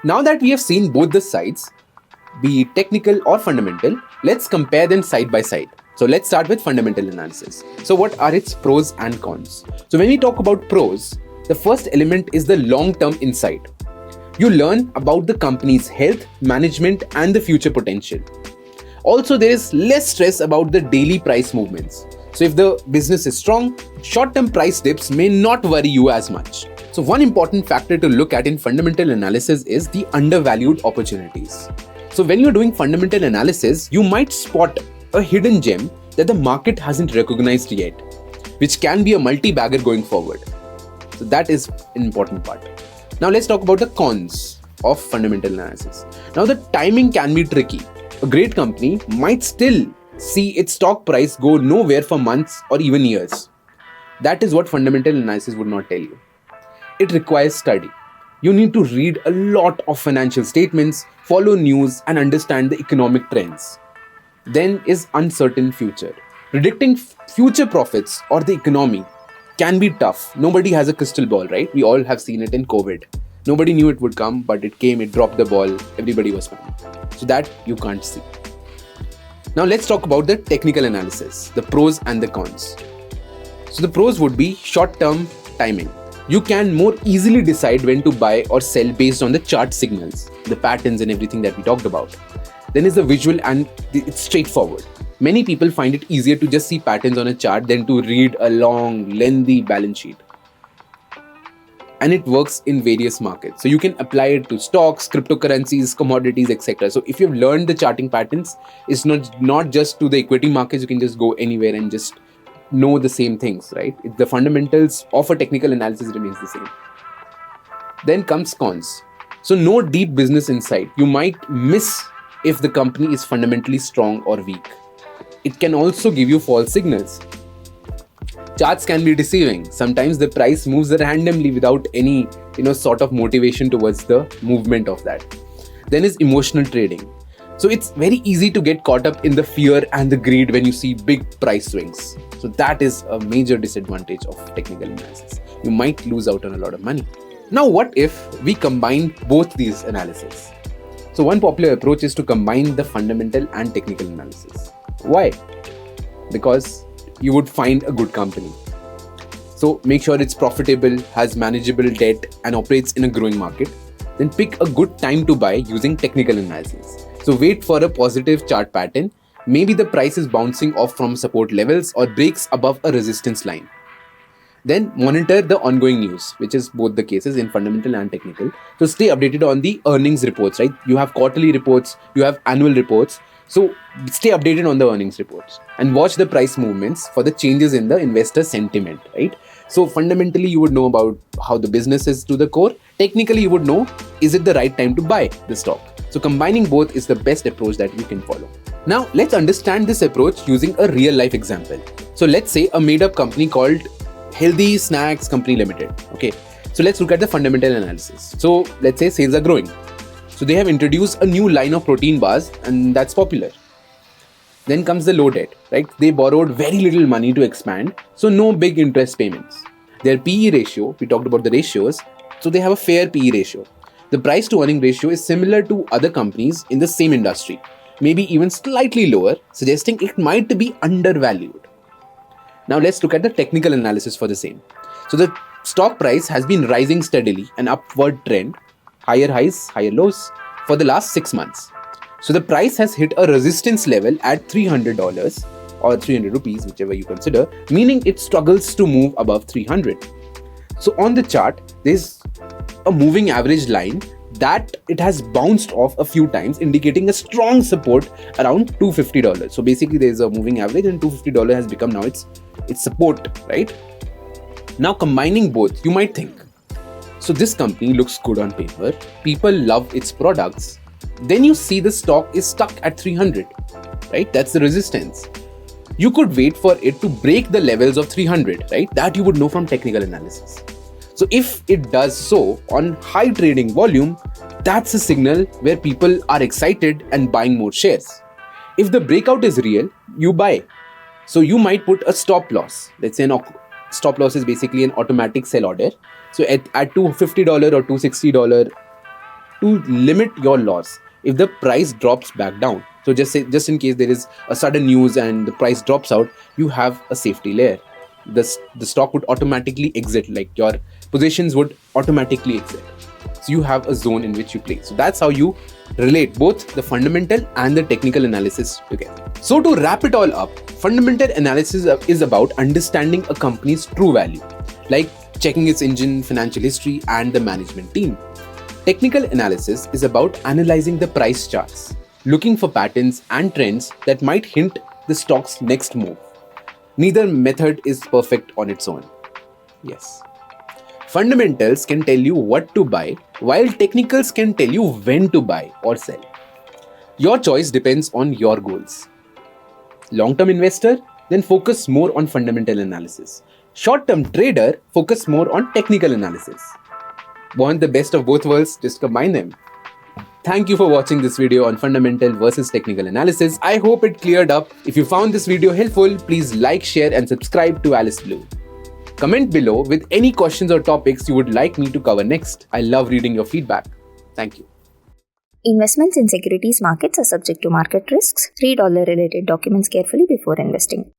Now that we have seen both the sides, be it technical or fundamental, let's compare them side by side. So let's start with fundamental analysis. So what are its pros and cons? So when we talk about pros, the first element is the long-term insight. You learn about the company's health, management, and the future potential. Also, there is less stress about the daily price movements. So if the business is strong, short-term price dips may not worry you as much. So one important factor to look at in fundamental analysis is the undervalued opportunities. So when you're doing fundamental analysis, you might spot a hidden gem that the market hasn't recognized yet, which can be a multi-bagger going forward. So that is an important part. Now let's talk about the cons of fundamental analysis. Now the timing can be tricky. A great company might still see its stock price go nowhere for months or even years. That is what fundamental analysis would not tell you. It requires study. You need to read a lot of financial statements, follow news, and understand the economic trends. Then is uncertain future. Predicting future profits or the economy can be tough. Nobody has a crystal ball, right? We all have seen it in COVID. Nobody knew it would come, but it came, it dropped the ball, everybody was fine. So that you can't see. Now let's talk about the technical analysis, the pros and the cons. So the pros would be short-term timing. You can more easily decide when to buy or sell based on the chart signals, the patterns and everything that we talked about. Then is the visual and it's straightforward. Many people find it easier to just see patterns on a chart than to read a long, lengthy balance sheet. And it works in various markets. So you can apply it to stocks, cryptocurrencies, commodities, etc. So if you've learned the charting patterns, it's not just to the equity markets, you can just go anywhere and just know the same things, right? The fundamentals of a technical analysis remains the same. Then comes cons. So no deep business insight. You might miss if the company is fundamentally strong or weak. It can also give you false signals. Charts can be deceiving. Sometimes the price moves randomly without any, sort of motivation towards the movement of that. Then is emotional trading. So it's very easy to get caught up in the fear and the greed when you see big price swings. So that is a major disadvantage of technical analysis. You might lose out on a lot of money. Now, what if we combine both these analyses? So one popular approach is to combine the fundamental and technical analysis. Why? Because you would find a good company. So make sure it's profitable, has manageable debt, and operates in a growing market. Then pick a good time to buy using technical analysis. So wait for a positive chart pattern. Maybe the price is bouncing off from support levels or breaks above a resistance line. Then monitor the ongoing news, which is both the cases in fundamental and technical. So stay updated on the earnings reports, right? You have quarterly reports, you have annual reports. So stay updated on the earnings reports and watch the price movements for the changes in the investor sentiment, right? So fundamentally, you would know about how the business is to the core. Technically, you would know, is it the right time to buy the stock? So combining both is the best approach that you can follow. Now, let's understand this approach using a real life example. So let's say a made up company called Healthy Snacks Company Limited. Okay. So let's look at the fundamental analysis. So let's say sales are growing. So they have introduced a new line of protein bars and that's popular. Then comes the low debt, right? They borrowed very little money to expand, so no big interest payments. Their PE ratio, we talked about the ratios, so they have a fair PE ratio. The price to earning ratio is similar to other companies in the same industry, maybe even slightly lower, suggesting it might be undervalued. Now let's look at the technical analysis for the same. So the stock price has been rising steadily, an upward trend, higher highs, higher lows for the last 6 months. So the price has hit a resistance level at $300 or 300 rupees, whichever you consider, meaning it struggles to move above 300. So on the chart, there's a moving average line that it has bounced off a few times, indicating a strong support around $250. So basically there's a moving average and $250 has become now its support, right? Now combining both, you might think, so this company looks good on paper, people love its products, then you see the stock is stuck at 300, right? That's the resistance. You could wait for it to break the levels of 300, right? That you would know from technical analysis. So if it does so on high trading volume, that's a signal where people are excited and buying more shares. If the breakout is real, you buy. So you might put a stop loss. Let's say stop loss is basically an automatic sell order. So at $250 or $260 to limit your loss if the price drops back down. So just in case there is a sudden news and the price drops out, you have a safety layer. The stock would automatically exit, like your positions would automatically exit. So you have a zone in which you play. So that's how you relate both the fundamental and the technical analysis together. So to wrap it all up, fundamental analysis is about understanding a company's true value, like checking its engine, financial history, and the management team. Technical analysis is about analyzing the price charts, looking for patterns and trends that might hint the stock's next move. Neither method is perfect on its own. Yes. Fundamentals can tell you what to buy, while technicals can tell you when to buy or sell. Your choice depends on your goals. Long-term investor, then focus more on fundamental analysis. Short-term trader, focus more on technical analysis. Want the best of both worlds? Just combine them. Thank you for watching this video on fundamental versus technical analysis. I hope it cleared up. If you found this video helpful, please like, share, and subscribe to Alice Blue. Comment below with any questions or topics you would like me to cover next. I love reading your feedback. Thank you. Investments in securities markets are subject to market risks. Read all the related documents carefully before investing.